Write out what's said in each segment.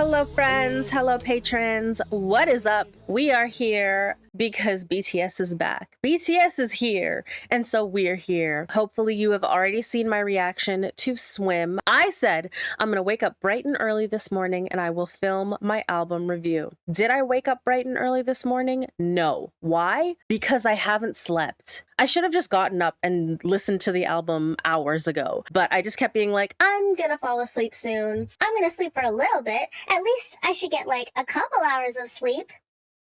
Hello friends, hello patrons, what is up? We are here because BTS is back. BTS is here, and so we're here. Hopefully you have already seen my reaction to Swim. I said I'm gonna wake up bright and early this morning and I will film my album review. Did I wake up bright and early this morning? No. Why? Because I haven't slept. I should have just gotten up and listened to the album hours ago, but I just kept being like, I'm gonna fall asleep soon. I'm gonna sleep for a little bit. At least I should get like a couple hours of sleep.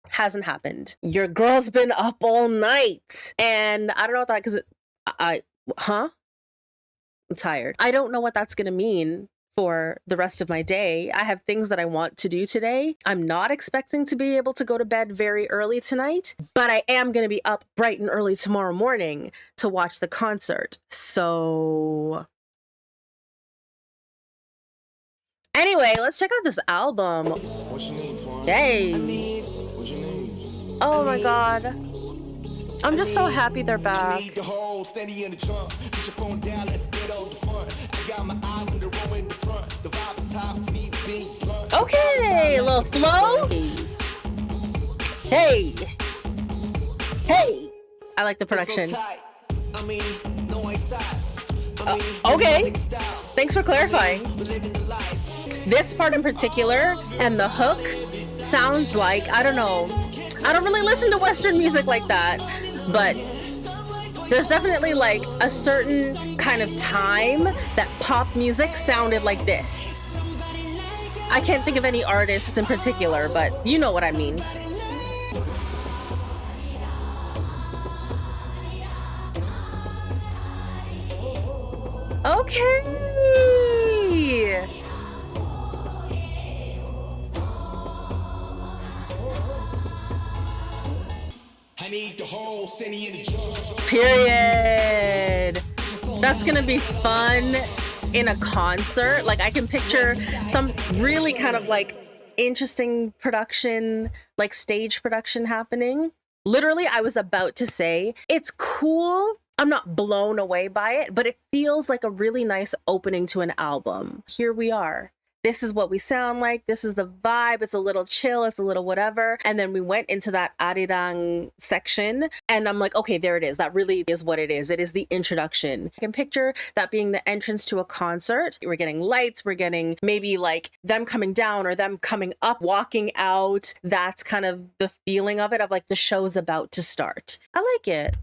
Hasn't happened. Your girl's been up all night. And I don't know what that, because I'm tired. I don't know what that's gonna mean for the rest of my day. I have things that I want to do today. I'm not expecting to be able to go to bed very early tonight, but I am going to be up bright and early tomorrow morning to watch the concert. So anyway, let's check out this album. Hey. Oh my god. I'm just so happy they're back. Okay, a little flow. Hey. Hey. I like the production. Okay. Thanks for clarifying. This part in particular and the hook sounds like, I don't know. I don't really listen to Western music like that, but there's definitely like a certain kind of time that pop music sounded like this. I can't think of any artists in particular, but you know what I mean. Okay. I need the whole city in the jar. Period. That's gonna be fun in a concert. Like I can picture some really kind of like interesting production, like stage production happening. Literally, I was about to say, it's cool. I'm not blown away by it, but it feels like a really nice opening to an album. Here we are. This is what we sound like. This is the vibe. It's a little chill. It's a little whatever. And then we went into that ARIRANG section and I'm like, okay, there it is. That really is what it is. It is the introduction. I can picture that being the entrance to a concert. We're getting lights. We're getting maybe like them coming down or them coming up, walking out. That's kind of the feeling of it, of like the show's about to start. I like it.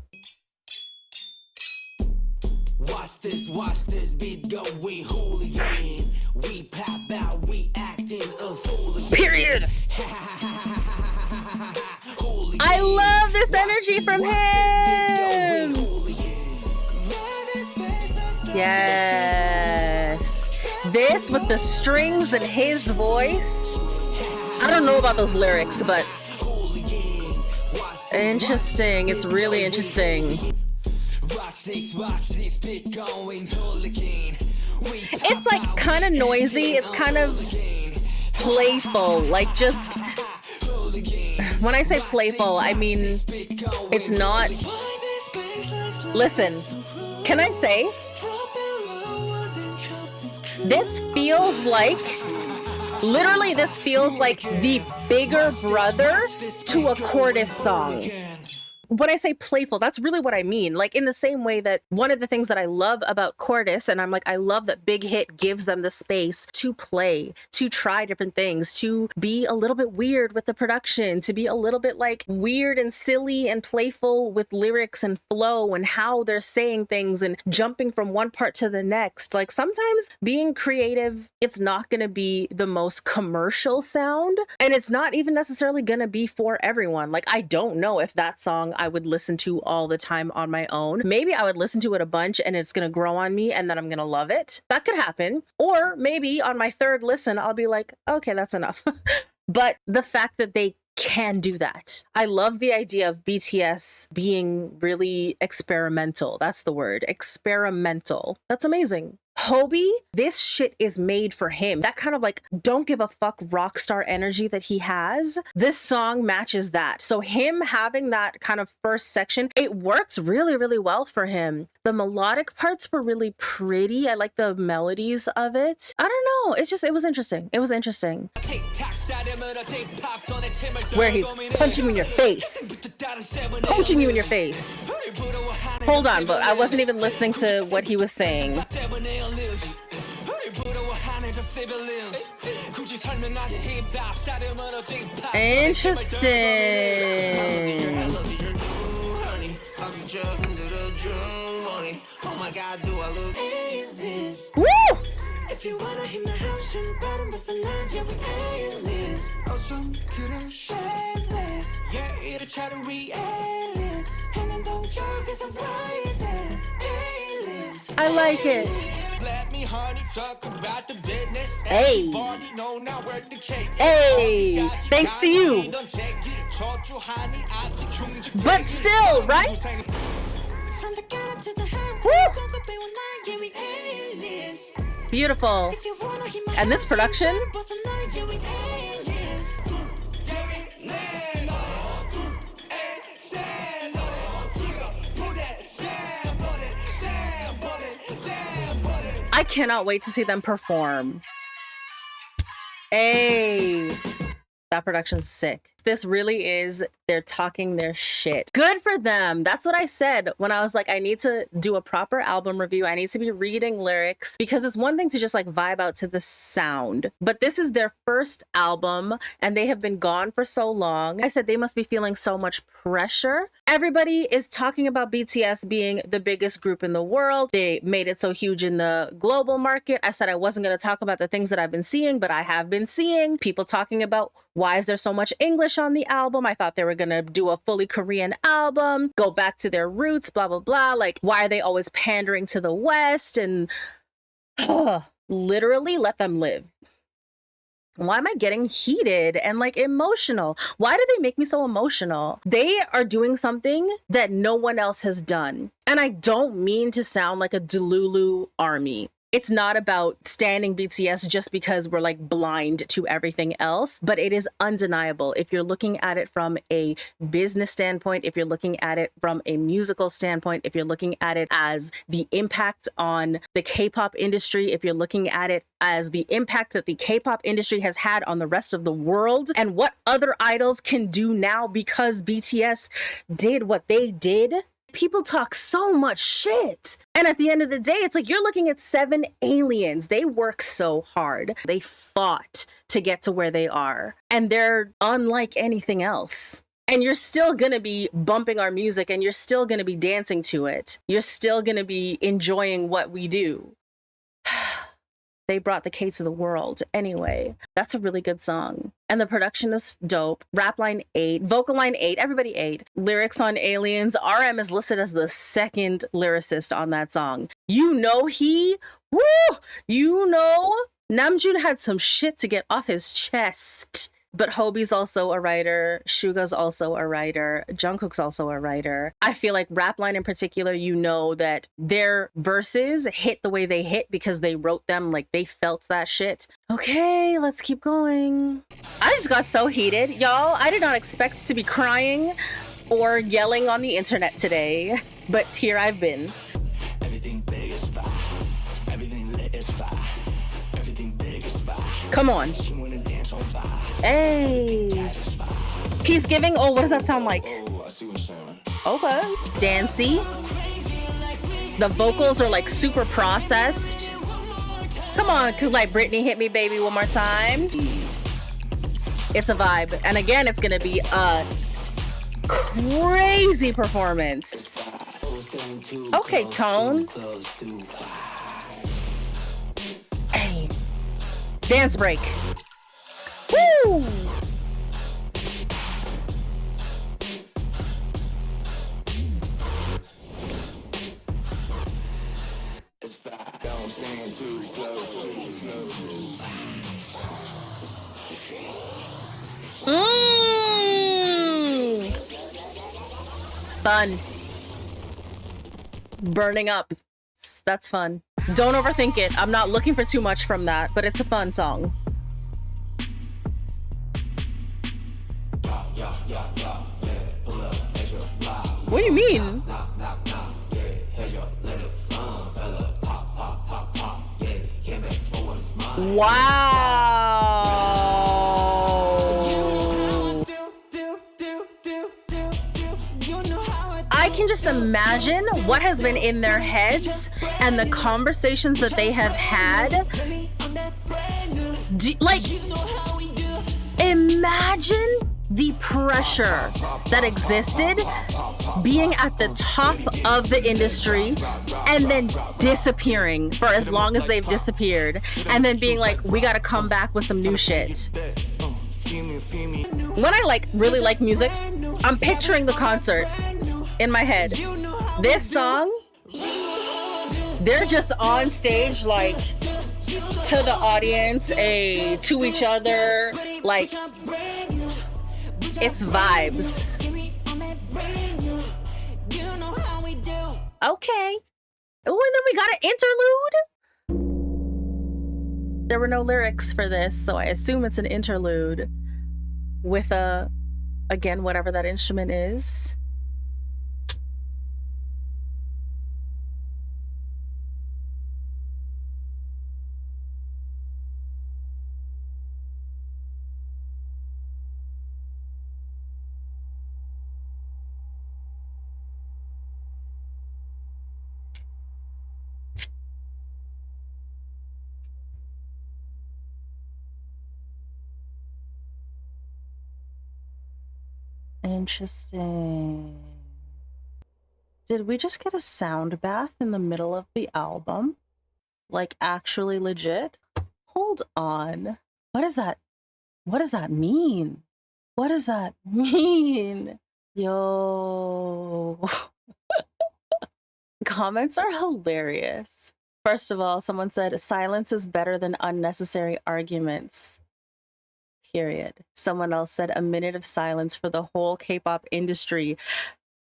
Watch this beat go, we hooligan. We pop out, we acting a fool. Period. I love this energy from him. Yes. This with the strings and his voice. I don't know about those lyrics, but interesting. It's really interesting. It's like kind of noisy. It's kind of playful. Like just, when I say playful, I mean, it's not. Listen, can I say? This feels like, literally this feels like the bigger brother to a Chorus song. When I say playful, that's really what I mean. Like in the same way that one of the things that I love about Chorus, and I'm like, I love that Big Hit gives them the space to play, to try different things, to be a little bit weird with the production, to be a little bit like weird and silly and playful with lyrics and flow and how they're saying things and jumping from one part to the next. Like sometimes being creative, it's not going to be the most commercial sound, and it's not even necessarily going to be for everyone. Like I don't know if that song I would listen to all the time on my own. Maybe I would listen to it a bunch and it's gonna grow on me and then I'm gonna love it. That could happen. Or maybe on my third listen, I'll be like, okay, that's enough. But the fact that they can do that. I love the idea of BTS being really experimental. That's the word, experimental. That's amazing. Hobie, this shit is made for him. That kind of like don't give a fuck rock star energy that he has. This song matches that. So him having that kind of first section, it works really, really well for him. The melodic parts were really pretty. I like the melodies of it. I don't know. It was interesting. It was interesting. Where he's punching you in your face. Punching you in your face. Hold on, but I wasn't even listening to what he was saying. Interesting. Woo! If you wanna hit the house, you better miss a line, yeah, we A-list. Awesome, couldn't share this. Yeah, it'll try to re-A-list. And then don't jerk, it's a rising. A-list. I like it. Let me honey talk about the business. Hey. Hey. Thanks to you. But still, right? Woo. Beautiful. And this production? I cannot wait to see them perform. Hey, that production's sick. This really is, they're talking their shit. Good for them. That's what I said when I was like, I need to do a proper album review. I need to be reading lyrics, because it's one thing to just like vibe out to the sound, but this is their first album and they have been gone for so long. I said they must be feeling so much pressure. Everybody is talking about BTS being the biggest group in the world. They made it so huge in the global market. I said I wasn't going to talk about the things that I've been seeing, but I have been seeing people talking about why is there so much English on the album. I thought they were gonna do a fully Korean album, go back to their roots, blah blah blah. Like, why are they always pandering to the West? And literally let them live. Why am I getting heated and like emotional? Why do they make me so emotional? They are doing something that no one else has done, and I don't mean to sound like a Delulu army. It's not about standing BTS just because we're like blind to everything else, but it is undeniable. If you're looking at it from a business standpoint, if you're looking at it from a musical standpoint, if you're looking at it as the impact on the K-pop industry, if you're looking at it as the impact that the K-pop industry has had on the rest of the world and what other idols can do now because BTS did what they did, people talk so much shit. And at the end of the day, it's like you're looking at 7 aliens. They work so hard. They fought to get to where they are. And they're unlike anything else. And you're still going to be bumping our music and you're still going to be dancing to it. You're still going to be enjoying what we do. They brought the K to the world. Anyway, that's a really good song. And the production is dope. Rap line 8, vocal line 8, everybody 8. Lyrics on Aliens. RM is listed as the second lyricist on that song. You know Namjoon had some shit to get off his chest. But Hobie's also a writer. Suga's also a writer. Jungkook's also a writer. I feel like Rapline in particular, you know that their verses hit the way they hit because they wrote them like they felt that shit. Okay, let's keep going. I just got so heated. Y'all, I did not expect to be crying or yelling on the internet today, but here I've been. Everything big is fire. Everything lit is fire. Everything big is fire. Come on. Hey, he's giving. Oh, what does that sound like? Okay, dancey. The vocals are like super processed. Come on, could like Britney hit me, baby, one more time. It's a vibe, and again, it's gonna be a crazy performance. Okay, Tone. Hey, dance break. Woo! Fun. Burning up. That's fun. Don't overthink it. I'm not looking for too much from that, but it's a fun song. What do you mean? Wow. I can just imagine what has been in their heads and the conversations that they have had. Like, imagine the pressure that existed being at the top of the industry and then disappearing for as long as they've disappeared, and then being like, we gotta come back with some new shit. When I really like music, I'm picturing the concert in my head. This song, they're just on stage like to the audience, to each other, like it's vibes. Okay. Oh, and then we got an interlude. There were no lyrics for this, so I assume it's an interlude with again, whatever that instrument is. Interesting. Did we just get a sound bath in the middle of the album? Like, actually legit? Hold on. What is that? What does that mean? What does that mean? Yo. Comments are hilarious. First of all, someone said, silence is better than unnecessary arguments. Period. Someone else said, a minute of silence for the whole K-pop industry.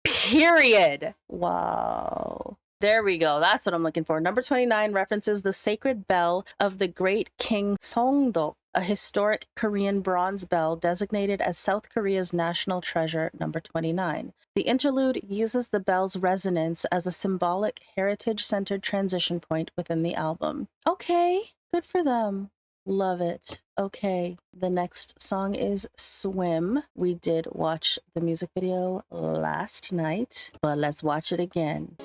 Period. Wow. There we go. That's what I'm looking for. Number 29 references the sacred bell of the great King Songdok, a historic Korean bronze bell designated as South Korea's national treasure. Number 29. The interlude uses the bell's resonance as a symbolic, heritage-centered transition point within the album. Okay, good for them. Love it. Okay, the next song is Swim. We did watch the music video last night, but let's watch it again.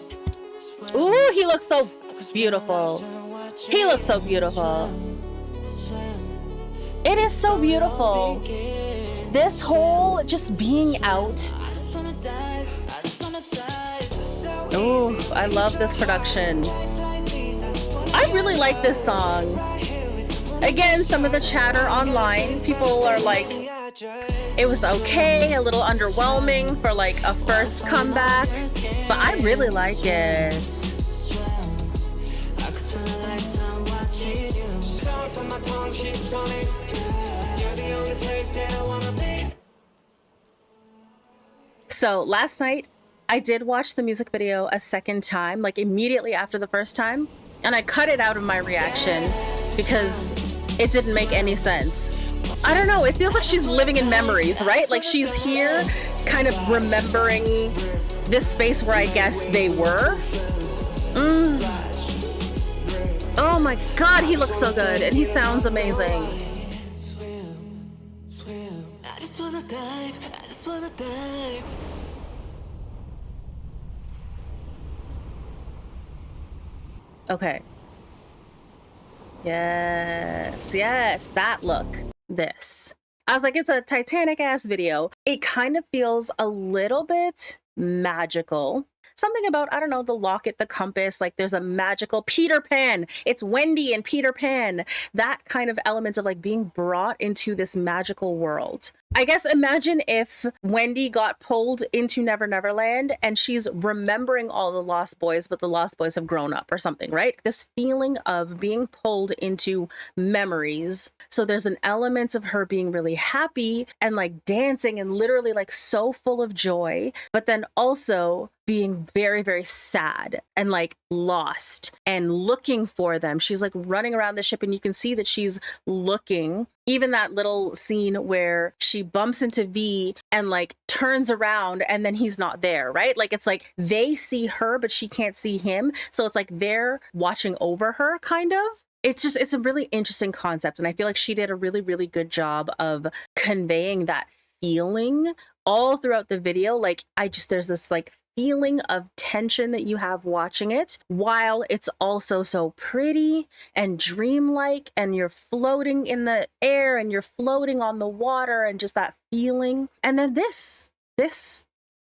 Ooh, he looks so beautiful. He looks so beautiful. It is so beautiful. This whole just being out. Ooh, I love this production. I really like this song. Again, some of the chatter online, people are like, it was okay, a little underwhelming for like a first comeback, but I really like it. So last night, I did watch the music video a second time, like immediately after the first time, and I cut it out of my reaction because it didn't make any sense. I don't know, it feels like she's living in memories, right? Like she's here kind of remembering this space where I guess they were. Oh my God, he looks so good and he sounds amazing. I just wanna dive. Okay. Yes, that look. This. I was like, it's a Titanic ass video. It kind of feels a little bit magical. Something about, I don't know, the locket, the compass, like there's a magical Peter Pan. It's Wendy and Peter Pan. That kind of element of like being brought into this magical world. I guess imagine if Wendy got pulled into Never Never Land and she's remembering all the Lost Boys, but the Lost Boys have grown up or something, right? This feeling of being pulled into memories. So there's an element of her being really happy and like dancing and literally like so full of joy, but then also being very, very sad and like lost and looking for them. She's like running around the ship and you can see that she's looking. Even that little scene where she bumps into V and like turns around and then he's not there, right? Like it's like they see her, but she can't see him. So it's like they're watching over her kind of. it's a really interesting concept. And I feel like she did a really, really good job of conveying that feeling all throughout the video. Like, there's this like feeling of tension that you have watching it, while it's also so pretty and dreamlike, and you're floating in the air and you're floating on the water, and just that feeling. And then this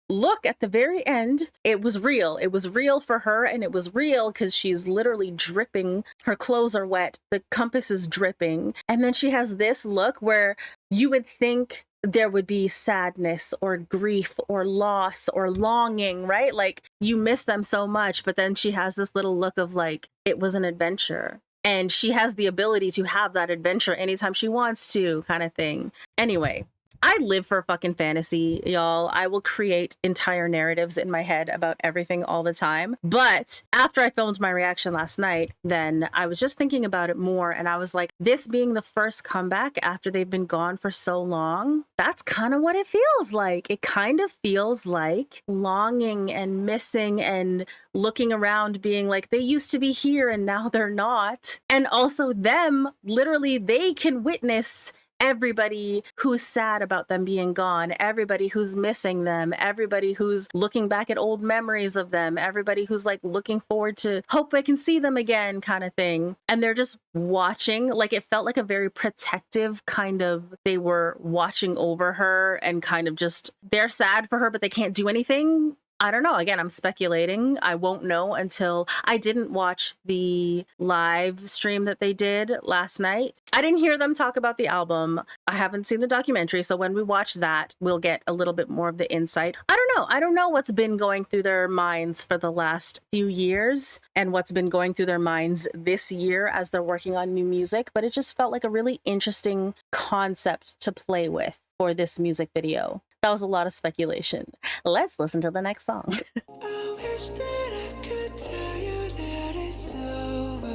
look at the very end, it was real. It was real for her, and it was real because she's literally dripping. Her clothes are wet, the compass is dripping, and then she has this look where you would think there would be sadness or grief or loss or longing, right? Like, you miss them so much, but then she has this little look of like, it was an adventure. And she has the ability to have that adventure anytime she wants to, kind of thing. Anyway, I live for fucking fantasy, y'all. I will create entire narratives in my head about everything all the time. But after I filmed my reaction last night, then I was just thinking about it more, and I was like, this being the first comeback after they've been gone for so long, that's kind of what it feels like. It kind of feels like longing and missing and looking around being like, they used to be here and now they're not. And also them, literally, they can witness everybody who's sad about them being gone, everybody who's missing them, everybody who's looking back at old memories of them, everybody who's like looking forward to hope I can see them again, kind of thing. And they're just watching. Like, it felt like a very protective kind of, they were watching over her and kind of just, they're sad for her, but they can't do anything. I don't know. Again, I'm speculating. I won't know until I didn't watch the live stream that they did last night. I didn't hear them talk about the album. I haven't seen the documentary. So when we watch that, we'll get a little bit more of the insight. I don't know. I don't know what's been going through their minds for the last few years and what's been going through their minds this year as they're working on new music. But it just felt like a really interesting concept to play with for this music video. That was a lot of speculation. Let's listen to the next song. I wish that I could tell you that it's over.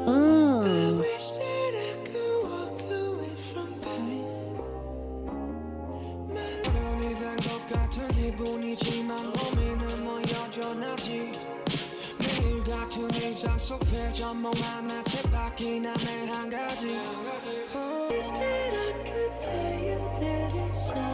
I wish that I could walk away from pain. 불안이란 것 같은 기분이지만 고민은 뭐 여전하지. 매일 같은 일상 속 회전목 하나씩 바뀌는 한 가지. I wish that I could tell you that it's over.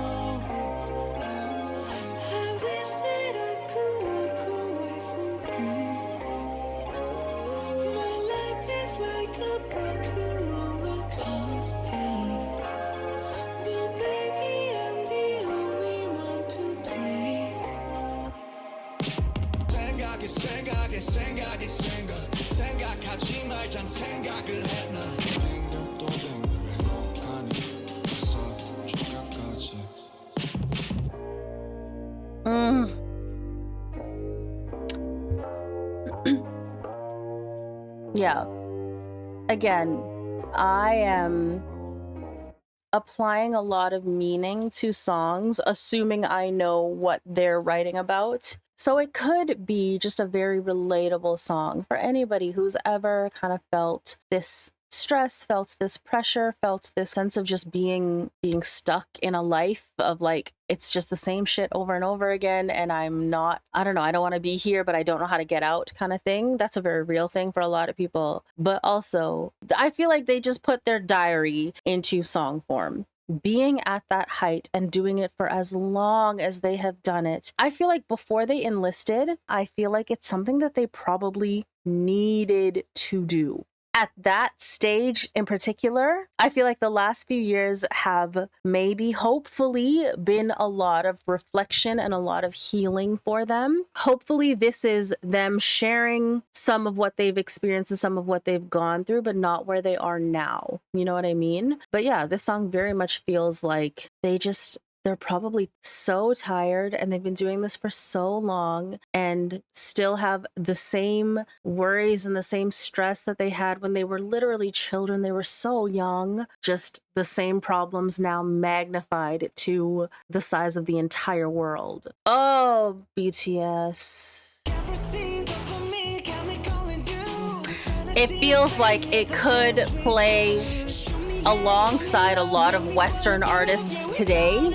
생각하지 말자 생각을 했나 뱅글 또 뱅글 행복하니 벌써 죽여까지 Yeah. Again, I am applying a lot of meaning to songs, assuming I know what they're writing about. So it could be just a very relatable song for anybody who's ever kind of felt this stress, felt this pressure, felt this sense of just being stuck in a life of like, it's just the same shit over and over again. And I don't know, I don't want to be here, but I don't know how to get out kind of thing. That's a very real thing for a lot of people. But also, I feel like they just put their diary into song form. Being at that height and doing it for as long as they have done it. I feel like before they enlisted, I feel like it's something that they probably needed to do. At that stage in particular, I feel like the last few years have maybe hopefully been a lot of reflection and a lot of healing for them. Hopefully this is them sharing some of what they've experienced and some of what they've gone through, but not where they are now. You know what I mean? But yeah, this song very much feels like they're probably so tired and they've been doing this for so long and still have the same worries and the same stress that they had when they were literally children. They were so young, just the same problems now magnified to the size of the entire world. Oh, BTS. It feels like it could play alongside a lot of Western artists today.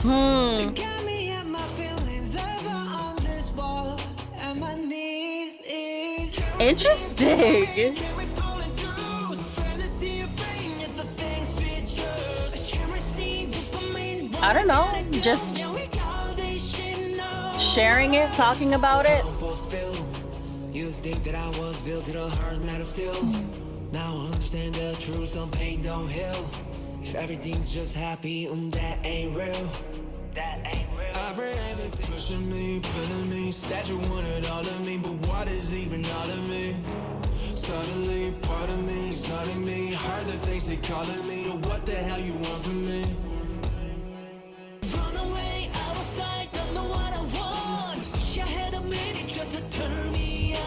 Hmm. Got me and my feelings over on this wall, and my knees is Interesting. can't recall it through. Fantasy of rain at the things we chose. Can't receive dopamine. I don't know, just sharing it, talking about it. Used to think that I was built to the hard metal still. Now I understand the truth, some pain don't heal. If everything's just happy, that ain't real. That ain't real. I read everything. Pushing me, pulling me, said you wanted all of me, but what is even all of me? Suddenly, part of me, starting me, heard the things they calling me, or what the hell you want from me? Run away, out of sight, don't know what I want. Wish I had a minute just to turn me on.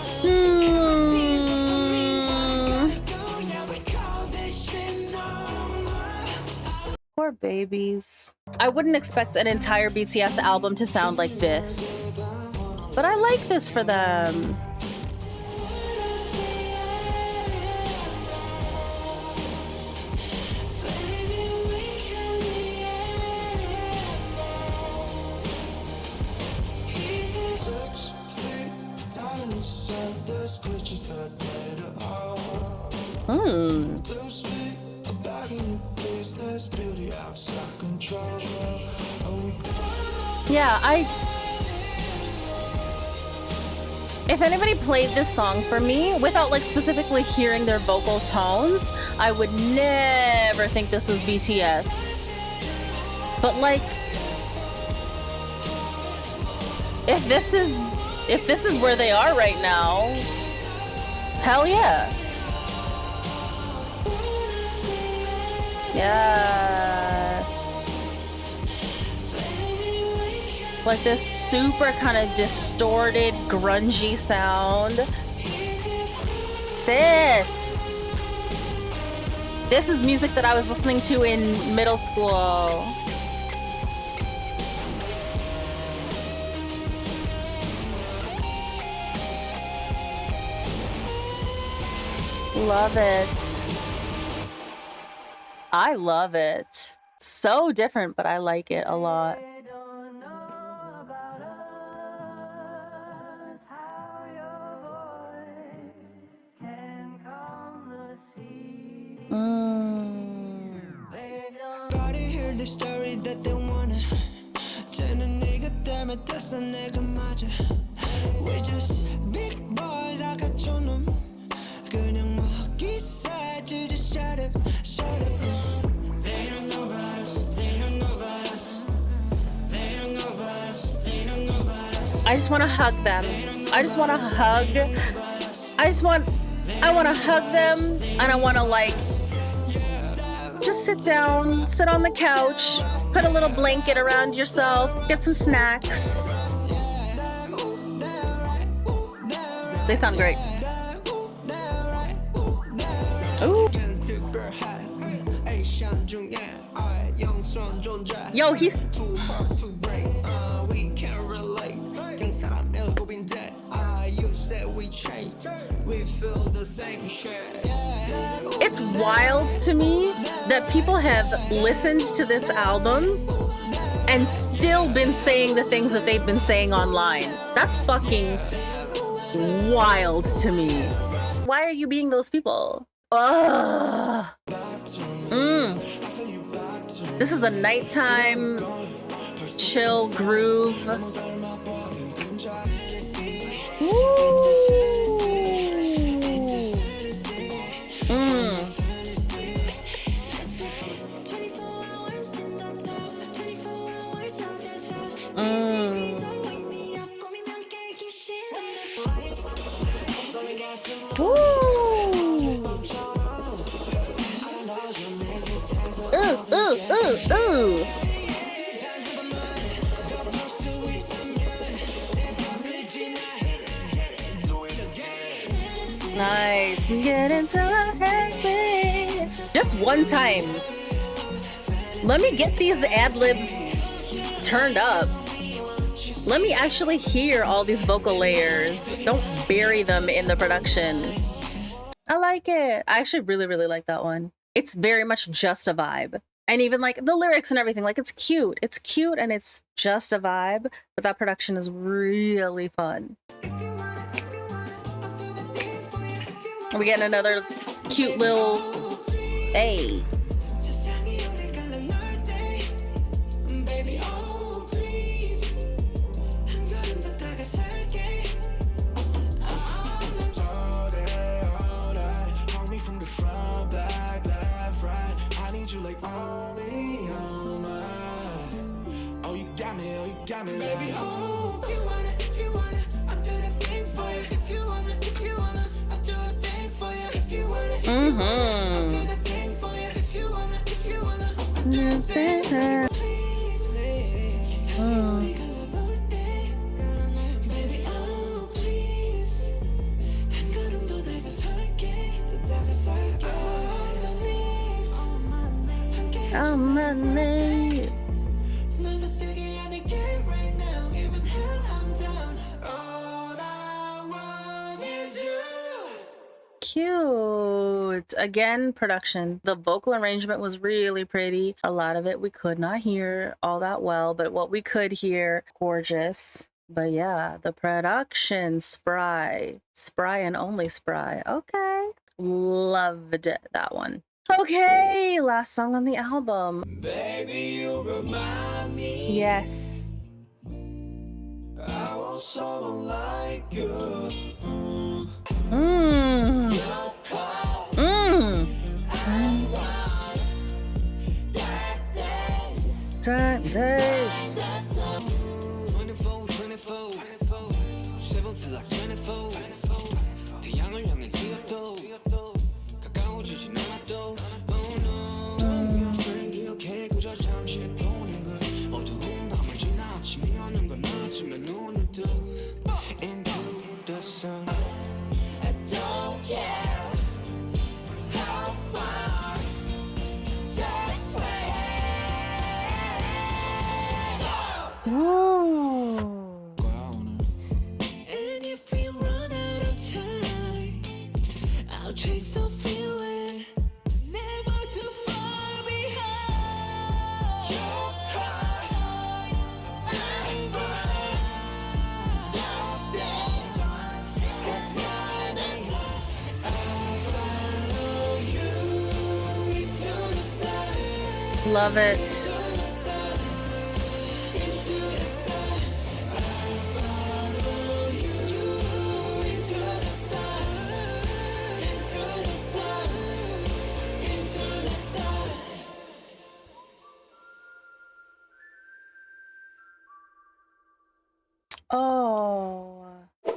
Poor babies. I wouldn't expect an entire BTS album to sound like this, but I like this for them. Hmm. Yeah, if anybody played this song for me without like specifically hearing their vocal tones, I would never think this was BTS. But like, if this is where they are right now, hell yeah. Yes. Like this super kind of distorted, grungy sound. This is music that I was listening to in middle school. Love it. I love it. So different, but I like it a lot. Gotta hear the story that they wanna. 쟤는 네가 때문에 됐어 내가 맞아. We're just big boys 아까처럼 놈. 그냥 먹기 싸지 just shut up, shut up. They don't know about us, they don't know about us. They don't know about us, they don't know about us. I just want to hug them. I just want to hug. I want to hug them, and I want to like just sit down, sit on the couch, put a little blanket around yourself, get some snacks. They sound great. Ooh. Yo, he's it's wild to me that people have listened to this album and still been saying the things that they've been saying online. That's fucking wild to me. Why are you being those people? Ugh. This is a nighttime chill groove. Woo. Ooh. Nice. Get into it. Just one time. Let me get these ad-libs turned up. Let me actually hear all these vocal layers. Don't bury them in the production. I like it. I actually really, really like that one. It's very much just a vibe. And even like the lyrics and everything, like it's cute and it's just a vibe, but that production is really fun. We get another cute little hey. Baby, oh, if you wanna, I'll do the thing for you. If you wanna, I'll do a thing for you. If you wanna, I'll do the thing for you. If you wanna, I'll do the thing for you. Baby, oh, please. 한 걸음 더 다가설게, 더 다가설게. On my knees. Cute. Again, production. The vocal arrangement was really pretty. A lot of it we could not hear all that well, but what we could hear, gorgeous. But yeah, the production, spry and only spry. Okay. Loved that one. Okay, last song on the album. Baby, you remind me. Yes. I want someone like you. Dark days. 24, 24, 7 feel like 24. 태양을 향해 뛰어도 가까워지진 않아도. Oh no, don't be afraid, 기억해 그저 잠시 보는 걸. 어두운 밤을 지나 아침이 오는 건 아침에 눈을 떠. Into the sun. I don't care how far, just wait. Ooh. And if we run out of time, I'll chase the feeling, never too far behind. You're crying, I'm fine. Dark days, I'll find us. I'll follow you into the sun. Love it. Oh,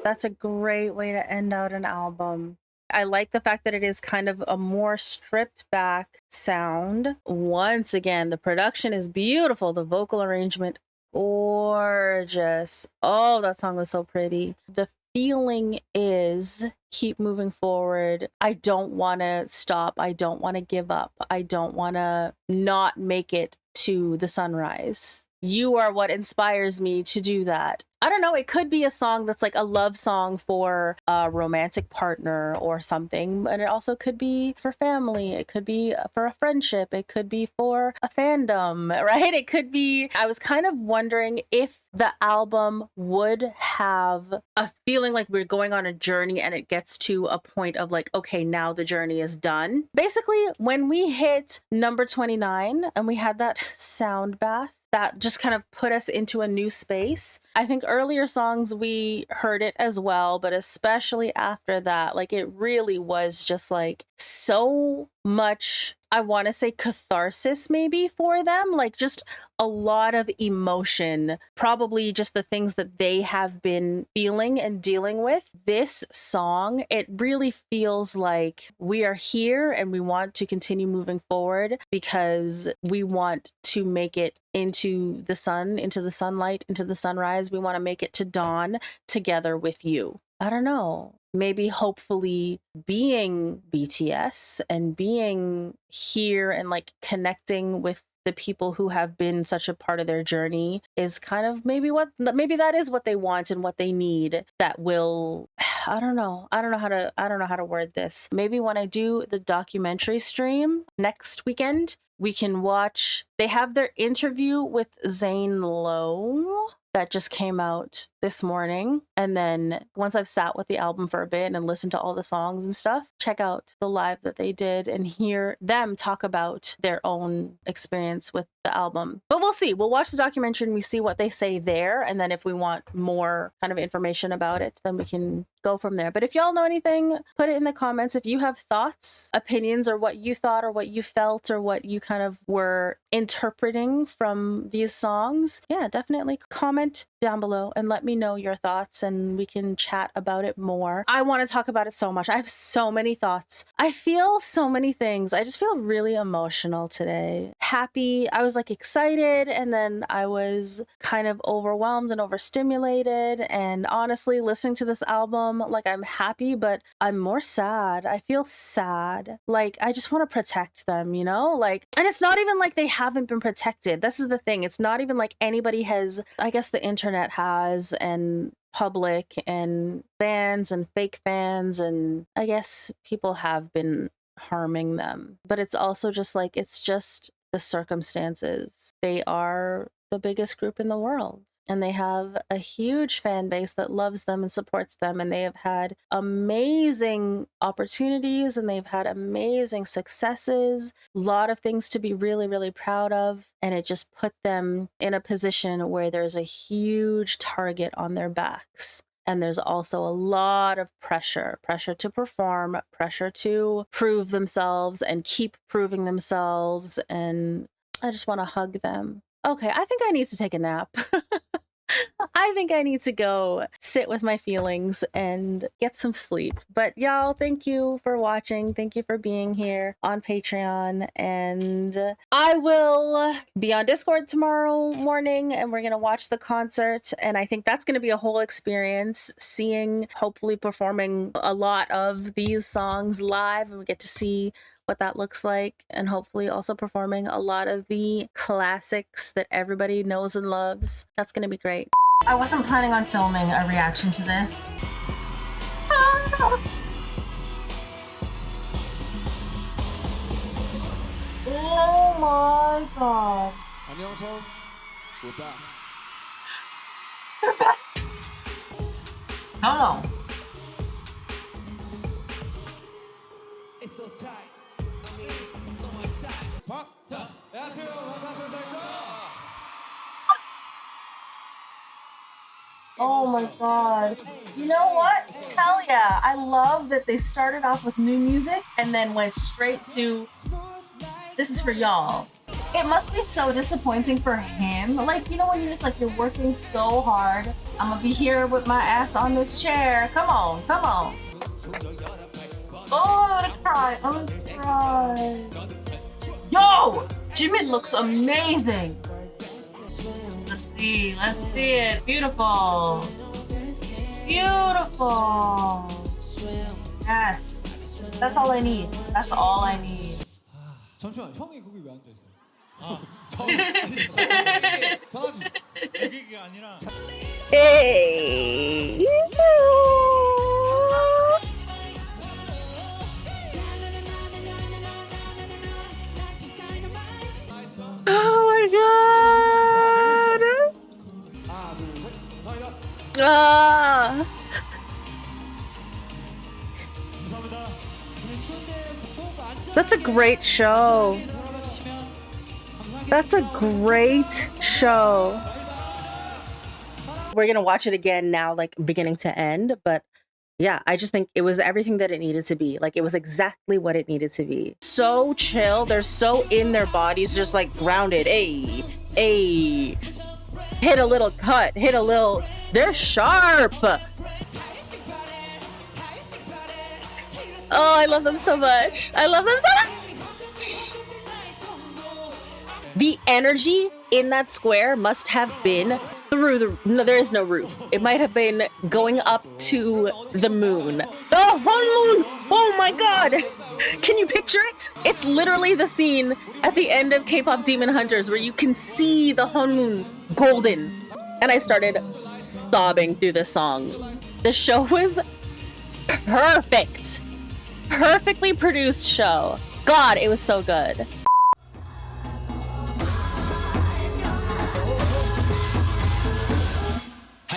that's a great way to end out an album. I like the fact that it is kind of a more stripped back sound. Once again, the production is beautiful. The vocal arrangement, gorgeous. Oh, that song was so pretty. The feeling is keep moving forward. I don't want to stop. I don't want to give up. I don't want to not make it to the sunrise. You are what inspires me to do that. I don't know, it could be a song that's like a love song for a romantic partner or something, and it also could be for family, it could be for a friendship, it could be for a fandom, right? It could be, I was kind of wondering if the album would have a feeling like we're going on a journey and it gets to a point of like, okay, now the journey is done. Basically, when we hit number 29 and we had that sound bath, that just kind of put us into a new space. I think earlier songs we heard it as well, but especially after that, like it really was just like so much, I want to say catharsis maybe for them, like just a lot of emotion, probably just the things that they have been feeling and dealing with. This song, it really feels like we are here and we want to continue moving forward because we want to make it into the sun, into the sunlight, into the sunrise. We want to make it to dawn together with you. I don't know. Maybe hopefully being BTS and being here and like connecting with the people who have been such a part of their journey is kind of maybe that is what they want and what they need. That will, I don't know how to word this. Maybe when I do the documentary stream next weekend, we can watch, they have their interview with Zane Lowe that just came out this morning. And then once I've sat with the album for a bit and listened to all the songs and stuff, check out the live that they did and hear them talk about their own experience with the album. But we'll see. We'll watch the documentary and we see what they say there. And then if we want more kind of information about it, then we can go from there. But if y'all know anything, put it in the comments. If you have thoughts, opinions, or what you thought or what you felt or what you kind of were interpreting from these songs, yeah, definitely comment down below and let me know your thoughts and we can chat about it more. I want to talk about it so much. I have so many thoughts. I feel so many things. I just feel really emotional today. Happy. I was like excited and then I was kind of overwhelmed and overstimulated. And honestly, listening to this album, like I'm happy, but I'm more sad. I feel sad. Like I just want to protect them, you know? Like, and it's not even like they haven't been protected. This is the thing. It's not even like anybody has, I guess the internet has, and public and fans and fake fans, and I guess people have been harming them. But it's also just like, it's just the circumstances. They are the biggest group in the world. And they have a huge fan base that loves them and supports them. And they have had amazing opportunities and they've had amazing successes. A lot of things to be really, really proud of. And it just put them in a position where there's a huge target on their backs. And there's also a lot of pressure to perform, pressure to prove themselves and keep proving themselves. And I just want to hug them. Okay, I think I need to take a nap. I think I need to go sit with my feelings and get some sleep. But y'all, thank you for watching. Thank you for being here on Patreon. And I will be on Discord tomorrow morning and we're going to watch the concert. And I think that's going to be a whole experience, seeing, hopefully performing a lot of these songs live, and we get to see what that looks like, and hopefully also performing a lot of the classics that everybody knows and loves. That's gonna be great. I wasn't planning on filming a reaction to this. Oh my god. 안녕하세요. We're back. They're back. Come on. It's so tight. Oh my god. You know what? Hell yeah. I love that they started off with new music and then went straight to, this is for y'all. It must be so disappointing for him. Like, you know when you're just like, you're working so hard. I'm gonna be here with my ass on this chair. Come on, come on. Oh, I'm gonna cry. I'm gonna cry. Yo! Jimin looks amazing. Let's see it. Beautiful. Beautiful. Yes. That's all I need. That's all I need. 잠시만, 형이 거기 왜 앉아 있어요? 편하지. 애기가 아니라. Hey. Oh my god. Ah. That's a great show. That's a great show. We're gonna watch it again now, like beginning to end, but yeah, I just think it was everything that it needed to be. Like, it was exactly what it needed to be. So chill. They're so in their bodies, just like grounded. Hey, hey. Hit a little cut. Hit a little. They're sharp. Oh, I love them so much. I love them so much. The energy in that square must have been through the, no, there is no roof. It might have been going up to the moon. The whole moon! Oh my god! Can you picture it? It's literally the scene at the end of K-pop Demon Hunters where you can see the whole moon golden. And I started sobbing through this song. The show was perfect. Perfectly produced show. God, it was so good.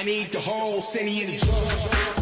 I need the whole city in the drum.